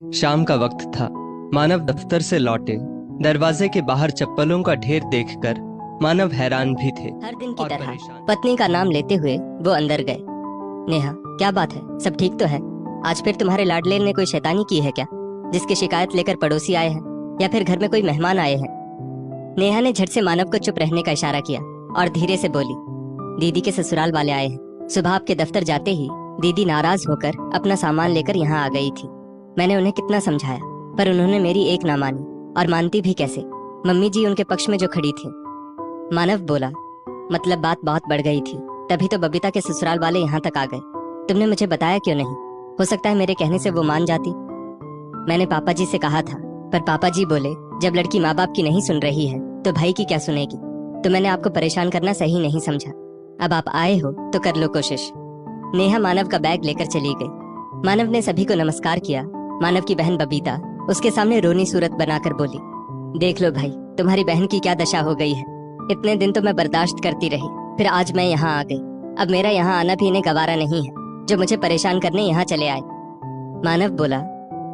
शाम का वक्त था। मानव दफ्तर से लौटे। दरवाजे के बाहर चप्पलों का ढेर देखकर मानव हैरान भी थे। हर दिन की और तरह परेशान। पत्नी का नाम लेते हुए वो अंदर गए। नेहा, क्या बात है? सब ठीक तो है? आज फिर तुम्हारे लाडले ने कोई शैतानी की है क्या, जिसकी शिकायत लेकर पड़ोसी आए हैं या फिर घर में कोई मेहमान आए हैं? नेहा ने झट से मानव को चुप रहने का इशारा किया और धीरे से बोली, दीदी के ससुराल वाले आए हैं। सुबह आपके दफ्तर जाते ही दीदी नाराज होकर अपना सामान लेकर यहाँ आ गई थी। मैंने उन्हें कितना समझाया, पर उन्होंने मेरी एक ना मानी, और मानती भी कैसे? मम्मी जी उनके पक्ष में जो खड़ी थी। मानव बोला, मतलब बात बहुत बढ़ गई थी, तभी तो बबीता के ससुराल वाले यहाँ तक आ गए। तुमने मुझे बताया क्यों नहीं? हो सकता है मेरे कहने से वो मान जाती। मैंने पापा जी से कहा था, पर पापा जी बोले जब लड़की माँ बाप की नहीं सुन रही है तो भाई की क्या सुनेगी। तो मैंने आपको परेशान करना सही नहीं समझा। अब आप आए हो तो कर लो कोशिश। नेहा मानव का बैग लेकर चली गई। मानव ने सभी को नमस्कार किया। मानव की बहन बबीता उसके सामने रोनी सूरत बनाकर बोली, देख लो भाई, तुम्हारी बहन की क्या दशा हो गई है। इतने दिन तो मैं बर्दाश्त करती रही, फिर आज मैं यहाँ आ गई। अब मेरा यहाँ आना भी इन्हें गवारा नहीं है, जो मुझे परेशान करने यहाँ चले आए। मानव बोला,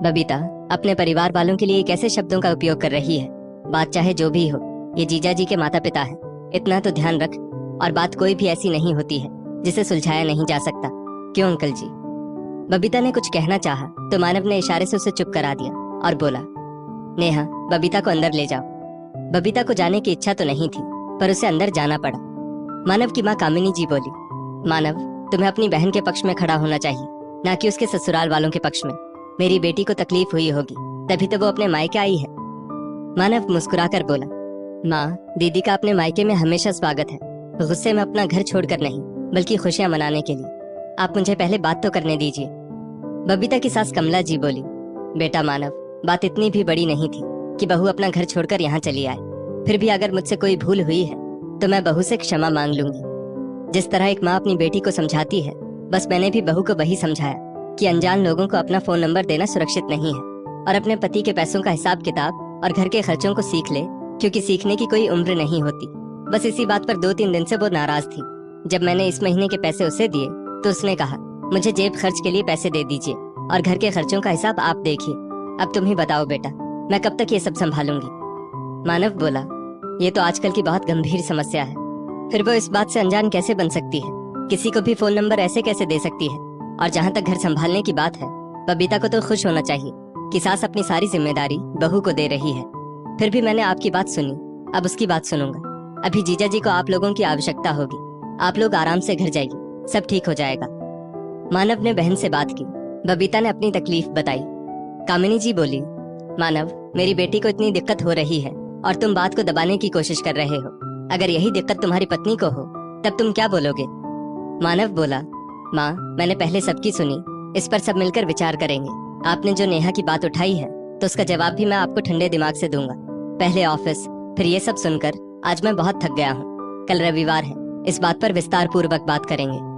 बबीता अपने परिवार वालों के लिए कैसे शब्दों का उपयोग कर रही है। बात चाहे जो भी हो, ये जीजा जी के माता पिता है, इतना तो ध्यान रख। और बात कोई भी ऐसी नहीं होती है जिसे सुलझाया नहीं जा सकता, क्यों अंकल जी? बबीता ने कुछ कहना चाहा तो मानव ने इशारे से उसे चुप करा दिया और बोला, नेहा, बबीता को अंदर ले जाओ। बबीता को जाने की इच्छा तो नहीं थी, पर उसे अंदर जाना पड़ा। मानव की माँ कामिनी जी बोली, मानव, तुम्हें अपनी बहन के पक्ष में खड़ा होना चाहिए, ना कि उसके ससुराल वालों के पक्ष में। मेरी बेटी को तकलीफ हुई होगी, तभी तो वो अपने मायके आई है। मानव मुस्कुराकर बोला, माँ, दीदी का अपने मायके में हमेशा स्वागत है। गुस्से में अपना घर छोड़कर नहीं, बल्कि खुशियाँ मनाने के लिए। आप मुझे पहले बात तो करने दीजिए। बबीता की सास कमला जी बोली, बेटा मानव, बात इतनी भी बड़ी नहीं थी कि बहू अपना घर छोड़कर यहाँ चली आए। फिर भी अगर मुझसे कोई भूल हुई है तो मैं बहू से क्षमा मांग लूंगी। जिस तरह एक माँ अपनी बेटी को समझाती है, बस मैंने भी बहू को वही समझाया कि अनजान लोगों को अपना फोन नंबर देना सुरक्षित नहीं है, और अपने पति के पैसों का हिसाब किताब और घर के खर्चों को सीख ले, क्योंकि सीखने की कोई उम्र नहीं होती। बस इसी बात पर 2-3 दिन से वो नाराज थी। जब मैंने इस महीने के पैसे उसे दिए तो उसने कहा, मुझे जेब खर्च के लिए पैसे दे दीजिए और घर के खर्चों का हिसाब आप देखिए। अब तुम ही बताओ बेटा, मैं कब तक ये सब संभालूंगी? मानव बोला, ये तो आजकल की बहुत गंभीर समस्या है। फिर वो इस बात से अनजान कैसे बन सकती है? किसी को भी फोन नंबर ऐसे कैसे दे सकती है? और जहाँ तक घर संभालने की बात है, बबीता को तो खुश होना चाहिए कि सास अपनी सारी जिम्मेदारी बहू को दे रही है। फिर भी मैंने आपकी बात सुनी, अब उसकी बात सुनूंगा। अभी जीजा जी को आप लोगों की आवश्यकता होगी। आप लोग आराम से घर जाइए, सब ठीक हो जाएगा। मानव ने बहन से बात की। बबीता ने अपनी तकलीफ बताई। कामिनी जी बोली, मानव, मेरी बेटी को इतनी दिक्कत हो रही है और तुम बात को दबाने की कोशिश कर रहे हो। अगर यही दिक्कत तुम्हारी पत्नी को हो तब तुम क्या बोलोगे? मानव बोला, माँ, मैंने पहले सबकी सुनी, इस पर सब मिलकर विचार करेंगे। आपने जो नेहा की बात उठाई है तो उसका जवाब भी मैं आपको ठंडे दिमाग से दूंगा। पहले ऑफिस, फिर ये सब सुनकर आज मैं बहुत थक गया हूँ। कल रविवार है, इस बात पर विस्तार पूर्वक बात करेंगे।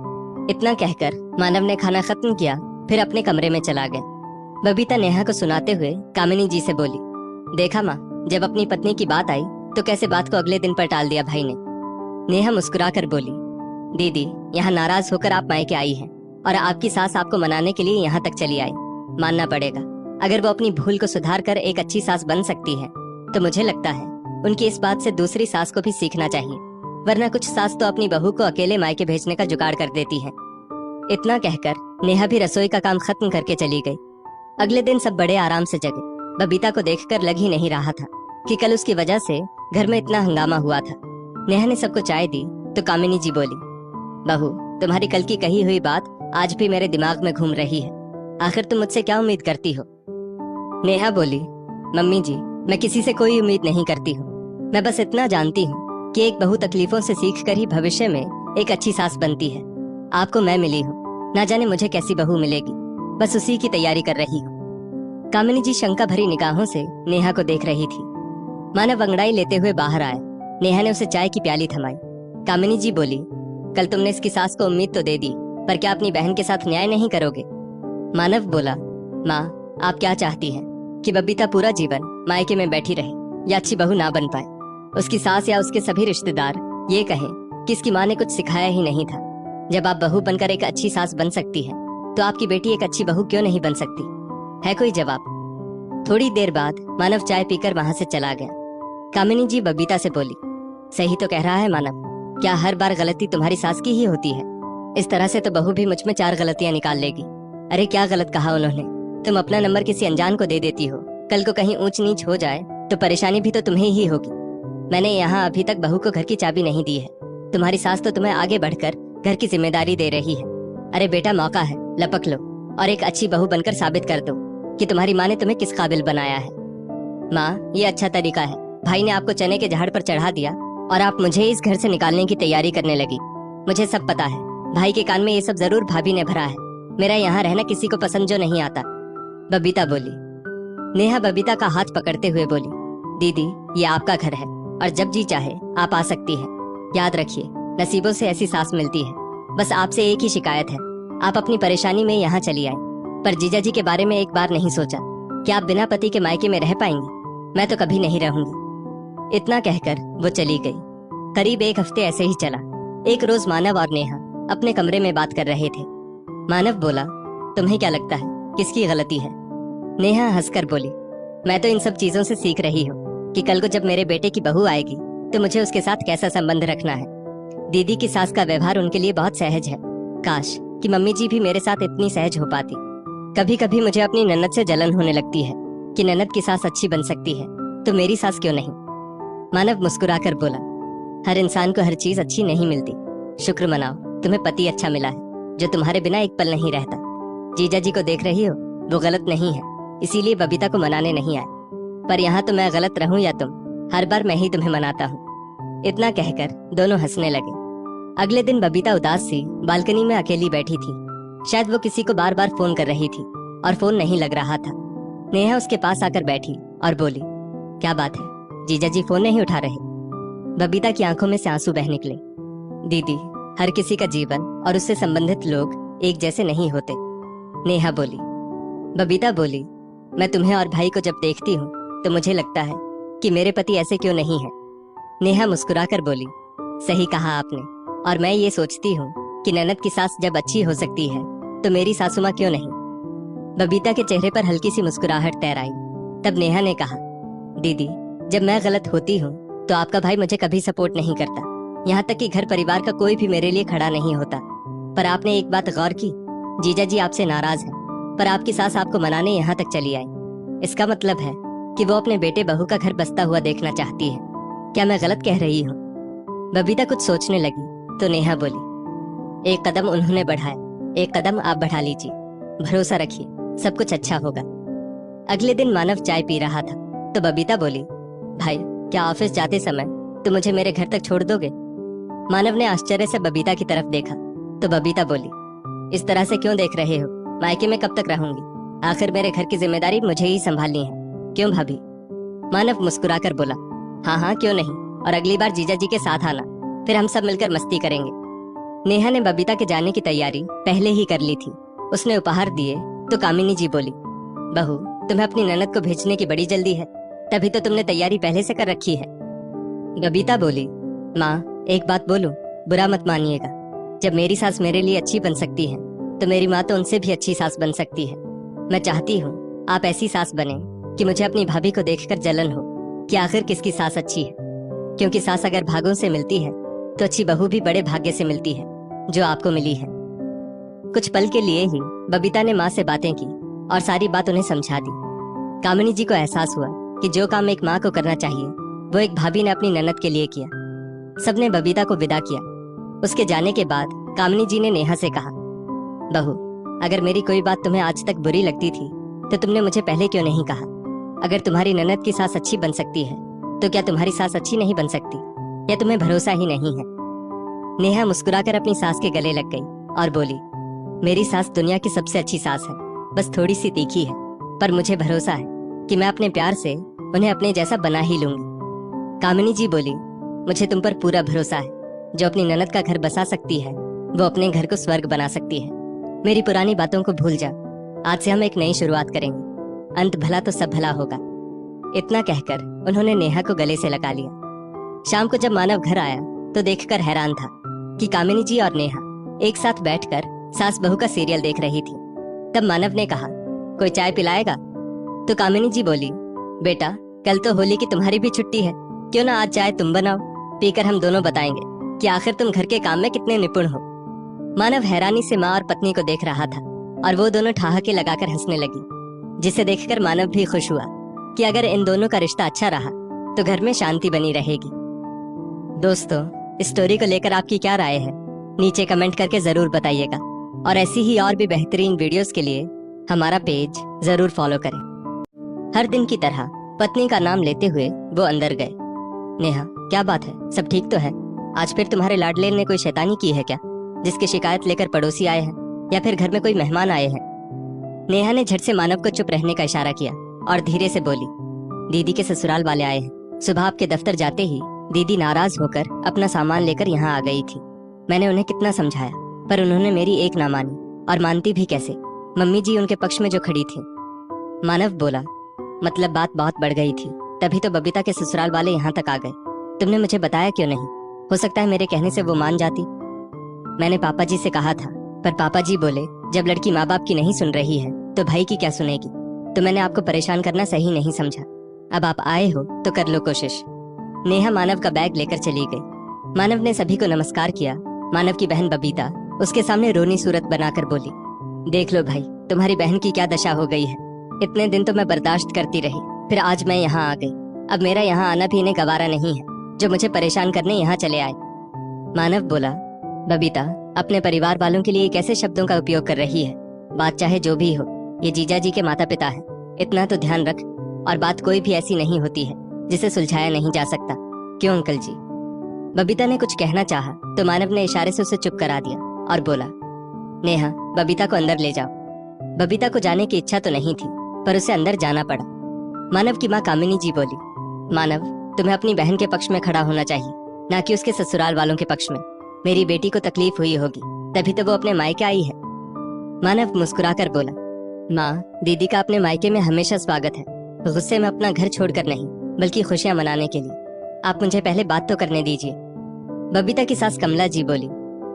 इतना कहकर मानव ने खाना खत्म किया, फिर अपने कमरे में चला गया। बबीता नेहा को सुनाते हुए कामिनी जी से बोली, देखा माँ, जब अपनी पत्नी की बात आई तो कैसे बात को अगले दिन पर टाल दिया भाई ने। नेहा मुस्कुरा कर बोली, दीदी, यहाँ नाराज होकर आप मायके आई हैं और आपकी सास आपको मनाने के लिए यहाँ तक चली आई। मानना पड़ेगा, अगर वो अपनी भूल को सुधार कर एक अच्छी सास बन सकती है तो मुझे लगता है उनकी इस बात से दूसरी सास को भी सीखना चाहिए, वरना कुछ सास तो अपनी बहू को अकेले मायके भेजने का जुगाड़ कर देती है। इतना कहकर नेहा भी रसोई का काम खत्म करके चली गई। अगले दिन सब बड़े आराम से जगे। बबीता को देखकर लग ही नहीं रहा था कि कल उसकी वजह से घर में इतना हंगामा हुआ था। नेहा ने सबको चाय दी तो कामिनी जी बोली, बहू, तुम्हारी कल की कही हुई बात आज भी मेरे दिमाग में घूम रही है। आखिर तुम मुझसे क्या उम्मीद करती हो? नेहा बोली, मम्मी जी, मैं किसी से कोई उम्मीद नहीं करती हूँ। मैं बस इतना जानती हूँ कि एक बहू तकलीफों से सीख कर ही भविष्य में एक अच्छी सास बनती है। आपको मैं मिली हूँ, ना जाने मुझे कैसी बहू मिलेगी, बस उसी की तैयारी कर रही हूँ। कामिनी जी शंका भरी निगाहों से नेहा को देख रही थी। मानव अंगड़ाई लेते हुए बाहर आया। नेहा ने उसे चाय की प्याली थमाई। कामिनी जी बोली, कल तुमने इसकी सास को उम्मीद तो दे दी, पर क्या अपनी बहन के साथ न्याय नहीं करोगे? मानव बोला, माँ, आप क्या चाहती हैं कि बबीता पूरा जीवन मायके में बैठी रहे या अच्छी बहू ना बन पाए? उसकी सास या उसके सभी रिश्तेदार ये कहें कि इसकी माँ ने कुछ सिखाया ही नहीं था। जब आप बहू बनकर एक अच्छी सास बन सकती है तो आपकी बेटी एक अच्छी बहू क्यों नहीं बन सकती? है कोई जवाब? थोड़ी देर बाद मानव चाय पीकर वहां से चला गया। कामिनी जी बबीता से बोली, सही तो कह रहा है मानव, क्या हर बार गलती तुम्हारी सास की ही होती है? इस तरह से तो बहू भी मुझ में 4 गलतियां निकाल लेगी। अरे क्या गलत कहा उन्होंने? तुम अपना नंबर किसी अनजान को दे देती हो, कल को कहीं ऊंच नीच हो जाए तो परेशानी भी तो तुम्हें ही होगी। मैंने यहाँ अभी तक बहू को घर की चाबी नहीं दी है। तुम्हारी सास तो तुम्हें आगे बढ़कर घर की जिम्मेदारी दे रही है। अरे बेटा, मौका है, लपक लो और एक अच्छी बहू बनकर साबित कर दो कि तुम्हारी माँ ने तुम्हें किस काबिल बनाया है। माँ, ये अच्छा तरीका है। भाई ने आपको चने के झाड़ पर चढ़ा दिया और आप मुझे इस घर से निकालने की तैयारी करने लगी। मुझे सब पता है, भाई के कान में ये सब जरूर भाभी ने भरा है। मेरा यहाँ रहना किसी को पसंद जो नहीं आता। बबीता बोली। नेहा बबीता का हाथ पकड़ते हुए बोली, दीदी, ये आपका घर है और जब जी चाहे आप आ सकती है। याद रखिए, नसीबों से ऐसी सास मिलती है। बस आपसे एक ही शिकायत है, आप अपनी परेशानी में यहाँ चली आए, पर जीजा जी के बारे में एक बार नहीं सोचा कि आप बिना पति के मायके में रह पाएंगी। मैं तो कभी नहीं रहूंगी। इतना कहकर वो चली गई। करीब 1 हफ्ते ऐसे ही चला। एक रोज मानव और नेहा अपने कमरे में बात कर रहे थे। मानव बोला, तुम्हें क्या लगता है किसकी गलती है? नेहा हंसकर बोली, मैं तो इन सब चीजों से सीख रही हूँ कि कल को जब मेरे बेटे की बहू आएगी तो मुझे उसके साथ कैसा संबंध रखना है। दीदी की सास का व्यवहार उनके लिए बहुत सहज है। काश कि मम्मी जी भी मेरे साथ इतनी सहज हो पाती। कभी कभी मुझे अपनी ननद से जलन होने लगती है कि ननद की सास अच्छी बन सकती है तो मेरी सास क्यों नहीं? मानव मुस्कुराकर बोला, हर इंसान को हर चीज अच्छी नहीं मिलती। शुक्र मनाओ, तुम्हें पति अच्छा मिला है जो तुम्हारे बिना एक पल नहीं रहता। जीजा जी को देख रही हो, वो गलत नहीं है, इसीलिए बबीता को मनाने नहीं आए। पर यहाँ तो मैं गलत रहूं या तुम, हर बार मैं ही तुम्हें मनाता हूँ। इतना कहकर दोनों हंसने लगे। अगले दिन बबीता उदास सी बालकनी में अकेली बैठी थी। शायद वो किसी को बार बार फोन कर रही थी और फोन नहीं लग रहा था। नेहा उसके पास आकर बैठी और बोली, क्या बात है, जीजा जी फोन नहीं उठा रहे? बबीता की आंखों में से आंसू बह निकले। दीदी, हर किसी का जीवन और उससे संबंधित लोग एक जैसे नहीं होते। नेहा बोली। बबीता बोली, मैं तुम्हें और भाई को जब देखती हूँ तो मुझे लगता है कि मेरे पति ऐसे क्यों नहीं है। नेहा मुस्कुराकर बोली, सही कहा आपने, और मैं ये सोचती हूँ कि ननद की सास जब अच्छी हो सकती है तो मेरी सासू माँ क्यों नहीं। बबीता के चेहरे पर हल्की सी मुस्कुराहट तैर आई। तब नेहा ने कहा, दीदी, जब मैं गलत होती हूँ तो आपका भाई मुझे कभी सपोर्ट नहीं करता। यहाँ तक कि घर परिवार का कोई भी मेरे लिए खड़ा नहीं होता। पर आपने एक बात गौर की, जीजा जी आपसे नाराज हैं, पर आपकी सास आपको मनाने यहाँ तक चली आई। इसका मतलब है कि वो अपने बेटे बहू का घर बसता हुआ देखना चाहती है। क्या मैं गलत कह रही हूँ? बबीता कुछ सोचने लगी तो नेहा बोली, एक कदम उन्होंने बढ़ाया, एक कदम आप बढ़ा लीजिए। भरोसा रखिए, सब कुछ अच्छा होगा। अगले दिन मानव चाय पी रहा था तो बबीता बोली, भाई, क्या ऑफिस जाते समय तुम मुझे मेरे घर तक छोड़ दोगे? मानव ने आश्चर्य से बबीता की तरफ देखा तो बबीता बोली, इस तरह से क्यों देख रहे हो? मायके में कब तक रहूंगी? आखिर मेरे घर की जिम्मेदारी मुझे ही संभालनी है। क्यों भाभी? मानव मुस्कुराकर बोला, हाँ हाँ, क्यों नहीं, और अगली बार जीजा जी के साथ आना, फिर हम सब मिलकर मस्ती करेंगे। नेहा ने बबीता के जाने की तैयारी पहले ही कर ली थी। उसने उपहार दिए तो कामिनी जी बोली, बहू, तुम्हें अपनी ननद को भेजने की बड़ी जल्दी है, तभी तो तुमने तैयारी पहले से कर रखी है। बबीता बोली, माँ, एक बात बोलूं, बुरा मत मानिएगा। जब मेरी सास मेरे लिए अच्छी बन सकती है तो मेरी माँ तो उनसे भी अच्छी सास बन सकती है। मैं चाहती हूँ आप ऐसी सास बने कि मुझे अपनी भाभी को देखकर जलन हो कि आखिर किसकी सास अच्छी है। क्योंकि सास अगर भागों से मिलती है तो अच्छी बहू भी बड़े भाग्य से मिलती है, जो आपको मिली है। कुछ पल के लिए ही बबीता ने माँ से बातें की और सारी बात उन्हें समझा दी। कामिनी जी को एहसास हुआ कि जो काम एक माँ को करना चाहिए वो एक भाभी ने अपनी ननद के लिए किया। सबने बबीता को विदा किया। उसके जाने के बाद कामिनी जी ने नेहा से कहा, बहू, अगर मेरी कोई बात तुम्हें आज तक बुरी लगती थी तो तुमने मुझे पहले क्यों नहीं कहा? अगर तुम्हारी ननद की सास अच्छी बन सकती है तो क्या तुम्हारी सास अच्छी नहीं बन सकती? या तुम्हें भरोसा ही नहीं है? नेहा मुस्कुराकर अपनी सास के गले लग गई और बोली, मेरी सास दुनिया की सबसे अच्छी सास है, बस थोड़ी सी तीखी है, पर मुझे भरोसा है कि मैं अपने प्यार से उन्हें अपने जैसा बना ही लूंगी। कामिनी जी बोली, मुझे तुम पर पूरा भरोसा है। जो अपनी ननद का घर बसा सकती है वो अपने घर को स्वर्ग बना सकती है। मेरी पुरानी बातों को भूल जा, आज से हम एक नई शुरुआत करेंगे। अंत भला तो सब भला होगा। इतना कहकर उन्होंने नेहा को गले से लगा लिया। शाम को जब मानव घर आया तो देखकर हैरान था कि कामिनी जी और नेहा एक साथ बैठकर सास बहू का सीरियल देख रही थी। तब मानव ने कहा, कोई चाय पिलाएगा? तो कामिनी जी बोली, बेटा कल तो होली की तुम्हारी भी छुट्टी है, क्यों ना आज चाय तुम बनाओ, पीकर हम दोनों बताएंगे कि आखिर तुम घर के काम में कितने निपुण हो। मानव हैरानी से माँ और पत्नी को देख रहा था और वो दोनों ठहाके लगाकर हंसने लगी, जिसे देखकर मानव भी खुश हुआ कि अगर इन दोनों का रिश्ता अच्छा रहा तो घर में शांति बनी रहेगी। दोस्तों, इस स्टोरी को लेकर आपकी क्या राय है, नीचे कमेंट करके जरूर बताइएगा और ऐसी ही और भी बेहतरीन वीडियोस के लिए हमारा पेज जरूर फॉलो करें। हर दिन की तरह पत्नी का नाम लेते हुए वो अंदर गए। नेहा, क्या बात है, सब ठीक तो है? आज फिर तुम्हारे लाडले ने कोई शैतानी की है क्या, जिसकी शिकायत लेकर पड़ोसी आए हैं या फिर घर में कोई मेहमान आए हैं? नेहा ने झट से मानव को चुप रहने का इशारा किया और धीरे से बोली, दीदी के ससुराल वाले आए हैं। सुबह आपके दफ्तर जाते ही दीदी नाराज होकर अपना सामान लेकर यहाँ आ गई थी। मैंने उन्हें कितना समझाया पर उन्होंने मेरी एक ना मानी, और मानती भी कैसे, मम्मी जी उनके पक्ष में जो खड़ी थी। मानव बोला, मतलब बात बहुत बढ़ गई थी, तभी तो बबीता के ससुराल वाले यहाँ तक आ गए। तुमने मुझे बताया क्यों नहीं? हो सकता है मेरे कहने से वो मान जाती। मैंने पापा जी से कहा था, पर पापा जी बोले जब लड़की माँ बाप की नहीं सुन रही है तो भाई की क्या सुनेगी, तो मैंने आपको परेशान करना सही नहीं समझा। अब आप आए हो तो कर लो कोशिश। नेहा मानव का बैग लेकर चली गई। मानव ने सभी को नमस्कार किया। मानव की बहन बबीता उसके सामने रोनी सूरत बनाकर बोली, देख लो भाई, तुम्हारी बहन की क्या दशा हो गई है। इतने दिन तो मैं बर्दाश्त करती रही, फिर आज मैं यहाँ आ गई। अब मेरा यहाँ आना भी इन्हें गवारा नहीं है, जो मुझे परेशान करने यहाँ चले आए। मानव बोला, बबीता अपने परिवार वालों के लिए कैसे शब्दों का उपयोग कर रही है। बात चाहे जो भी हो, ये जीजा जी के माता पिता है, इतना तो ध्यान रख। और बात कोई भी ऐसी नहीं होती है जिसे सुलझाया नहीं जा सकता, क्यों अंकल जी? बबीता ने कुछ कहना चाहा तो मानव ने इशारे से उसे चुप करा दिया और बोला, नेहा बबीता को अंदर ले जाओ। बबीता को जाने की इच्छा तो नहीं थी, पर उसे अंदर जाना पड़ा। मानव की माँ कामिनी जी बोली, मानव तुम्हें अपनी बहन के पक्ष में खड़ा होना चाहिए, ना कि उसके ससुराल वालों के पक्ष में। मेरी बेटी को तकलीफ हुई होगी, तभी तो वो अपने मायके आई है। मानव मुस्कुराकर बोला, माँ दीदी का अपने मायके में हमेशा स्वागत है, गुस्से में अपना घर छोड़कर नहीं, बल्कि खुशियां मनाने के लिए। आप मुझे पहले बात तो करने दीजिए। बबीता की सास कमला जी बोली,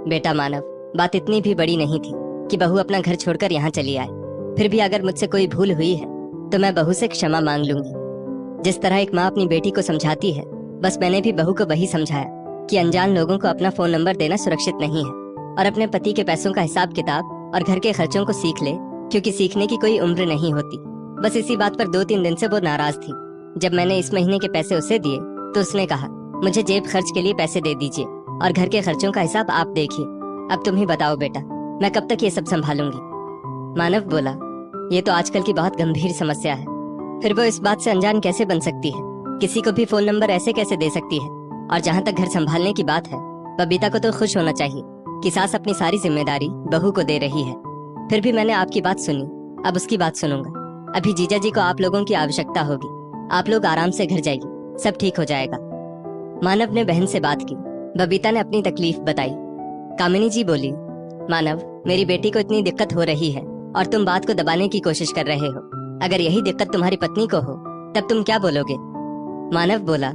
बेटा मानव, बात इतनी भी बड़ी नहीं थी कि बहू अपना घर छोड़कर यहाँ चली आए। फिर भी अगर मुझसे कोई भूल हुई है तो मैं बहू से क्षमा मांग लूंगी। जिस तरह एक माँ अपनी बेटी को समझाती है, बस मैंने भी बहू को वही समझाया कि अनजान लोगों को अपना फोन नंबर देना सुरक्षित नहीं है, और अपने पति के पैसों का हिसाब किताब और घर के खर्चों को सीख ले, क्योंकि सीखने की कोई उम्र नहीं होती। बस इसी बात पर 2-3 दिन से वो नाराज थी। जब मैंने इस महीने के पैसे उसे दिए तो उसने कहा, मुझे जेब खर्च के लिए पैसे दे दीजिए और घर के खर्चों का हिसाब आप देखिए। अब तुम ही बताओ बेटा, मैं कब तक ये सब संभालूंगी? मानव बोला, ये तो आजकल की बहुत गंभीर समस्या है। फिर वो इस बात से अनजान कैसे बन सकती है? किसी को भी फोन नंबर ऐसे कैसे दे सकती है? और जहाँ तक घर संभालने की बात है, बबीता को तो खुश होना चाहिए कि सास अपनी सारी जिम्मेदारी बहू को दे रही है। फिर भी मैंने आपकी बात सुनी, अब उसकी बात सुनूंगा। अभी जीजा जी को आप लोगों की आवश्यकता होगी, आप लोग आराम से घर जाइए, सब ठीक हो जाएगा। मानव ने बहन से बात की। बबीता ने अपनी तकलीफ बताई। कामिनी जी बोली, मानव मेरी बेटी को इतनी दिक्कत हो रही है और तुम बात को दबाने की कोशिश कर रहे हो। अगर यही दिक्कत तुम्हारी पत्नी को हो तब तुम क्या बोलोगे? मानव बोला,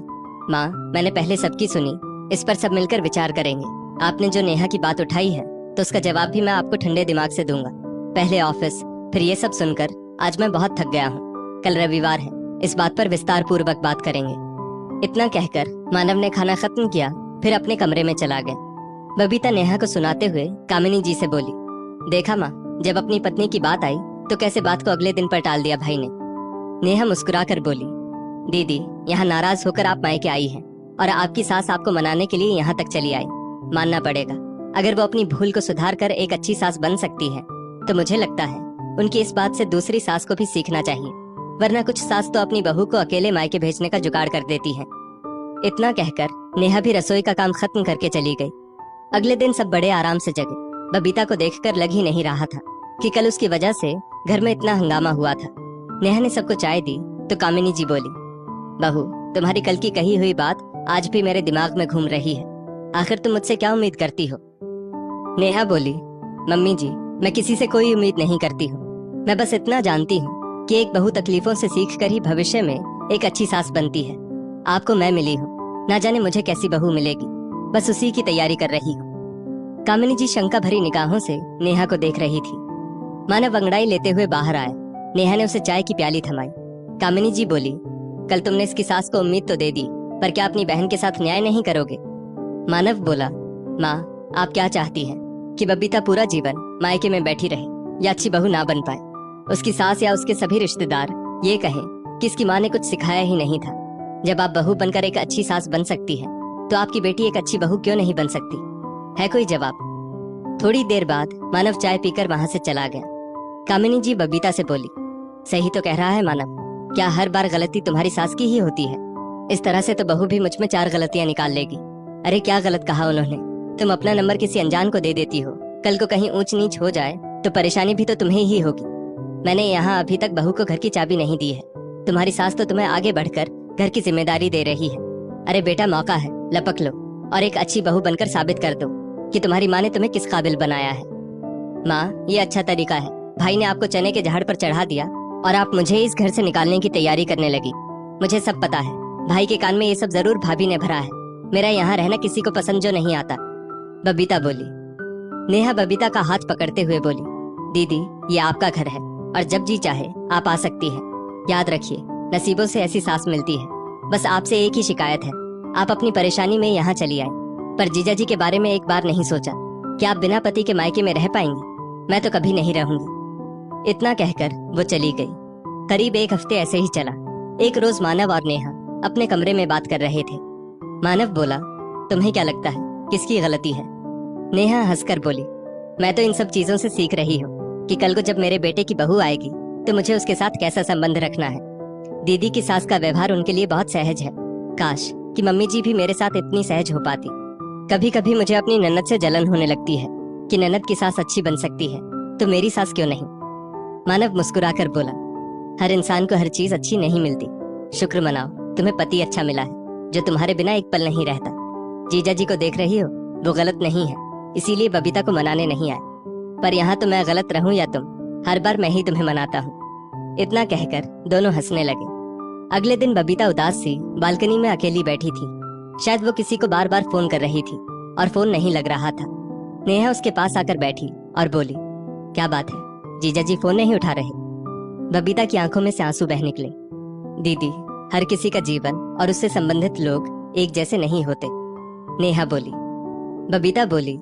माँ मैंने पहले सबकी सुनी, इस पर सब मिलकर विचार करेंगे। आपने जो नेहा की बात उठाई है तो उसका जवाब भी मैं आपको ठंडे दिमाग से दूंगा। पहले ऑफिस, फिर ये सब सुनकर आज मैं बहुत थक गया हूँ। कल रविवार है, इस बात पर विस्तार पूर्वक बात करेंगे। इतना कहकर मानव ने खाना खत्म किया, फिर अपने कमरे में चला गया। बबीता नेहा को सुनाते हुए कामिनी जी से बोली, देखा माँ, जब अपनी पत्नी की बात आई तो कैसे बात को अगले दिन पर टाल दिया भाई ने। नेहा मुस्कुराकर बोली, दीदी यहाँ नाराज होकर आप मायके आई हैं और आपकी सास आपको मनाने के लिए यहाँ तक चली आई। मानना पड़ेगा, अगर वो अपनी भूल को सुधार कर एक अच्छी सास बन सकती है तो मुझे लगता है उनकी इस बात से दूसरी सास को भी सीखना चाहिए, वरना कुछ सास तो अपनी बहू को अकेले मायके भेजने का जुगाड़ कर देती है। इतना कहकर नेहा भी रसोई का काम खत्म करके चली गई। अगले दिन सब बड़े आराम से जगे। बबीता को देखकर लग ही नहीं रहा था कि कल उसकी वजह से घर में इतना हंगामा हुआ था। नेहा ने सबको चाय दी तो कामिनी जी बोली, बहू तुम्हारी कल की कही हुई बात आज भी मेरे दिमाग में घूम रही है। आखिर तुम मुझसे क्या उम्मीद करती हो? नेहा बोली, मम्मी जी मैं किसी से कोई उम्मीद नहीं करती हूँ। मैं बस इतना जानती हूँ कि एक बहू तकलीफों से सीख कर ही भविष्य में एक अच्छी सास बनती है। आपको मैं मिली हूँ, ना जाने मुझे कैसी बहू मिलेगी, बस उसी की तैयारी कर रही हूँ। कामिनी जी शंका भरी निगाहों से नेहा को देख रही थी। मानव अंगड़ाई लेते हुए बाहर आया। नेहा ने उसे चाय की प्याली थमाई कामिनी जी बोली, कल तुमने इसकी सास को उम्मीद तो दे दी, पर क्या अपनी बहन के साथ न्याय नहीं करोगे? मानव बोला, माँ आप क्या चाहती हैं कि बबीता पूरा जीवन मायके में बैठी रहे या अच्छी बहू ना बन पाए? उसकी सास या उसके सभी रिश्तेदार ये कहें कि इसकी माँ ने कुछ सिखाया ही नहीं था। जब आप बहू बनकर एक अच्छी सास बन सकती है तो आपकी बेटी एक अच्छी बहू क्यों नहीं बन सकती? है कोई जवाब? थोड़ी देर बाद मानव चाय पीकर वहां से चला गया। कामिनी जी बबीता से बोली, सही तो कह रहा है मानव, क्या हर बार गलती तुम्हारी सास की ही होती है? इस तरह से तो बहू भी मुझ में 4 गलतियां निकाल लेगी। अरे क्या गलत कहा उन्होंने? तुम अपना नंबर किसी अनजान को दे देती हो, कल को कहीं ऊंच नीच हो जाए तो परेशानी भी तो तुम्हें ही होगी। मैंने यहाँ अभी तक बहू को घर की चाबी नहीं दी है। तुम्हारी सास तो तुम्हें आगे बढ़कर घर की जिम्मेदारी दे रही है। अरे बेटा मौका है, लपक लो और एक अच्छी बहू बनकर साबित कर दो कि तुम्हारी माँ ने तुम्हें किस काबिल बनाया है। माँ ये अच्छा तरीका है। भाई ने आपको चने के झाड़ पर चढ़ा दिया और आप मुझे इस घर से निकालने की तैयारी करने लगी। मुझे सब पता है, भाई के कान में ये सब जरूर भाभी ने भरा है। मेरा यहाँ रहना किसी को पसंद जो नहीं आता। बबीता बोली। नेहा बबीता का हाथ पकड़ते हुए बोली, दीदी ये आपका घर है और जब जी चाहे आप आ सकती है। याद रखिए, नसीबों से ऐसी सास मिलती है। बस आपसे एक ही शिकायत है, आप अपनी परेशानी में यहाँ चली आए, पर जीजा जी के बारे में एक बार नहीं सोचा कि आप बिना पति के मायके में रह पाएंगी? मैं तो कभी नहीं रहूंगी। इतना कहकर वो चली गई। करीब 1 हफ्ते ऐसे ही चला। एक रोज मानव और नेहा अपने कमरे में बात कर रहे थे। मानव बोला, तुम्हें क्या लगता है किसकी गलती है? नेहा हंसकर बोली, मैं तो इन सब चीजों से सीख रही हूँ कि कल को जब मेरे बेटे की बहू आएगी तो मुझे उसके साथ कैसा संबंध रखना है। दीदी की सास का व्यवहार उनके लिए बहुत सहज है। काश कि मम्मी जी भी मेरे साथ इतनी सहज हो पाती। कभी कभी मुझे अपनी ननद से जलन होने लगती है कि ननद की सास अच्छी बन सकती है तो मेरी सास क्यों नहीं? मानव मुस्कुराकर बोला, हर इंसान को हर चीज अच्छी नहीं मिलती। शुक्र मनाओ तुम्हें पति अच्छा मिला है जो तुम्हारे बिना एक पल नहीं रहता। जीजा जी को देख रही हो, वो गलत नहीं है, इसीलिए बबीता को मनाने नहीं आए। पर यहाँ तो मैं गलत रहूं या तुम, हर बार मैं ही तुम्हें मनाता हूँ। इतना कहकर दोनों हंसने लगे। अगले दिन बबीता उदास सी बालकनी में अकेली बैठी थी। शायद वो किसी को बार बार फोन कर रही थी और फोन नहीं लग रहा था। नेहा उसके पास आकर बैठी और बोली, क्या बात है, जीजा जी फोन नहीं उठा रहे? बबीता की आंखों में से आंसू बह निकले। दीदी हर किसी का जीवन और उससे संबंधित लोग एक जैसे नहीं होते, नेहा बोली। बबीता बोली,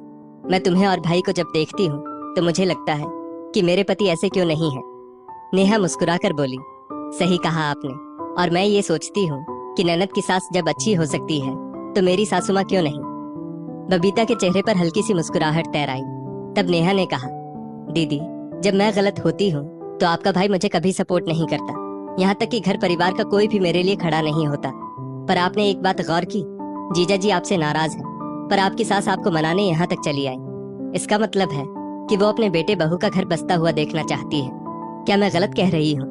मैं तुम्हें और भाई को जब देखती हूँ तो मुझे लगता है कि मेरे पति ऐसे क्यों नहीं है। नेहा मुस्कुराकर बोली, सही कहा आपने, और मैं ये सोचती हूँ कि ननद की सास जब अच्छी हो सकती है तो मेरी सासू माँ क्यों नहीं? बबीता के चेहरे पर हल्की सी मुस्कुराहट तैर आई। तब नेहा ने कहा, दीदी जब मैं गलत होती हूँ तो आपका भाई मुझे कभी सपोर्ट नहीं करता, यहाँ तक कि घर परिवार का कोई भी मेरे लिए खड़ा नहीं होता। पर आपने एक बात गौर की, जीजा जी आपसे नाराज है, पर आपकी सास आपको मनाने यहाँ तक चली आई। इसका मतलब है कि वो अपने बेटे बहू का घर बसता हुआ देखना चाहती है। क्या मैं गलत कह रही हूँ?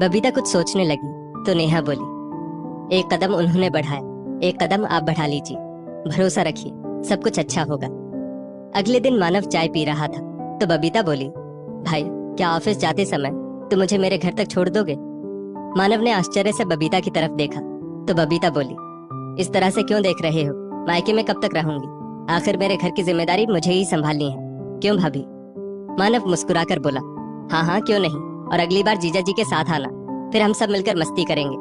बबीता कुछ सोचने लगी तो नेहा बोली, एक कदम उन्होंने बढ़ाया, एक कदम आप बढ़ा लीजिए। भरोसा रखिए, सब कुछ अच्छा होगा। अगले दिन मानव चाय पी रहा था तो बबीता बोली, भाई क्या ऑफिस जाते समय तुम मुझे मेरे घर तक छोड़ दोगे? मानव ने आश्चर्य से बबीता की तरफ देखा तो बबीता बोली, इस तरह से क्यों देख रहे हो? मायके में कब तक रहूंगी? आखिर मेरे घर की जिम्मेदारी मुझे ही संभालनी है, क्यों भाभी? मानव मुस्कुराकर बोला, हाँ हाँ क्यों नहीं, और अगली बार जीजा जी के साथ आना, फिर हम सब मिलकर मस्ती करेंगे।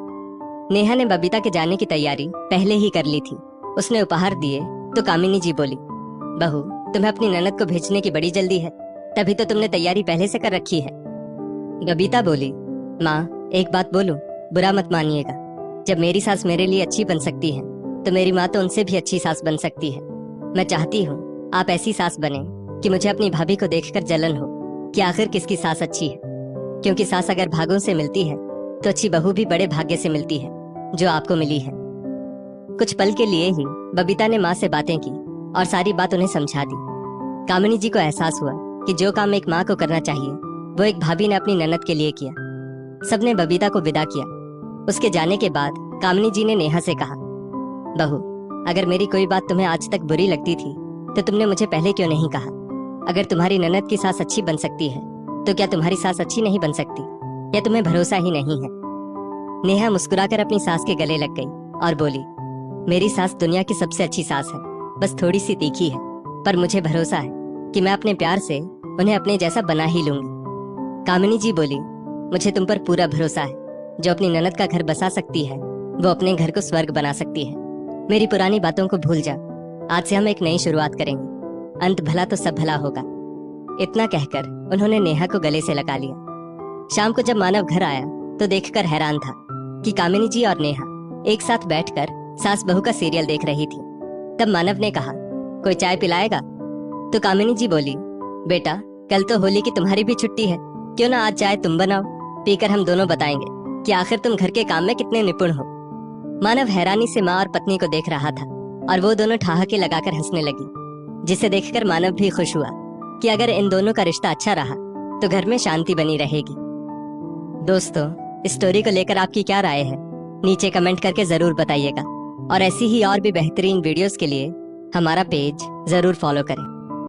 नेहा ने बबीता के जाने की तैयारी पहले ही कर ली थी। उसने उपहार दिए तो कामिनी जी बोली, बहू तुम्हें अपनी ननद को भेजने की बड़ी जल्दी है, तभी तो तुमने तैयारी पहले से कर रखी है। बबीता बोली, माँ एक बात बोलूं, बुरा मत मानिएगा, जब मेरी सास मेरे लिए अच्छी बन सकती है तो मेरी माँ तो उनसे भी अच्छी सास बन सकती है। मैं चाहती हूँ आप ऐसी सास बने कि मुझे अपनी भाभी को देखकर जलन हो कि आखिर किसकी सास अच्छी है, क्योंकि सास अगर भागों से मिलती है तो अच्छी बहू भी बड़े भाग्य से मिलती है, जो आपको मिली है। कुछ पल के लिए ही बबीता ने माँ से बातें की और सारी बात उन्हें समझा दी। कामिनी जी को एहसास हुआ कि जो काम एक माँ को करना चाहिए वो एक भाभी ने अपनी ननद के लिए किया। सबने बबीता को विदा किया। उसके जाने के बाद कामिनी जी ने नेहा से कहा, बहू अगर मेरी कोई बात तुम्हें आज तक बुरी लगती थी तो तुमने मुझे पहले क्यों नहीं कहा? अगर तुम्हारी ननद की सास अच्छी बन सकती है तो क्या तुम्हारी सास अच्छी नहीं बन सकती, या तुम्हें भरोसा ही नहीं है? नेहा मुस्कुराकर अपनी सास के गले लग गई और बोली, मेरी सास दुनिया की सबसे अच्छी सास है, बस थोड़ी सी तीखी है, पर मुझे भरोसा है कि मैं अपने प्यार से उन्हें अपने जैसा बना ही लूंगी। कामिनी जी बोली, मुझे तुम पर पूरा भरोसा है, जो अपनी ननद का घर बसा सकती है वो अपने घर को स्वर्ग बना सकती है। मेरी पुरानी बातों को भूल जा, आज से हम एक नई शुरुआत करेंगे, अंत भला तो सब भला होगा। इतना कहकर उन्होंने नेहा को गले से लगा लिया। शाम को जब मानव घर आया तो देखकर हैरान था कि कामिनी जी और नेहा एक साथ बैठकर सास बहू का सीरियल देख रही थी। तब मानव ने कहा, कोई चाय पिलाएगा? तो कामिनी जी बोली, बेटा कल तो होली की तुम्हारी भी छुट्टी है, क्यों ना आज चाय तुम बनाओ, पीकर हम दोनों बताएंगे कि आखिर तुम घर के काम में कितने निपुण हो। मानव हैरानी से माँ और पत्नी को देख रहा था और वो दोनों ठहाके लगाकर हंसने लगी, जिसे देखकर मानव भी खुश हुआ कि अगर इन दोनों का रिश्ता अच्छा रहा तो घर में शांति बनी रहेगी। दोस्तों, इस स्टोरी को लेकर आपकी क्या राय है नीचे कमेंट करके जरूर बताइएगा और ऐसी ही और भी बेहतरीन वीडियोस के लिए हमारा पेज जरूर फॉलो करें।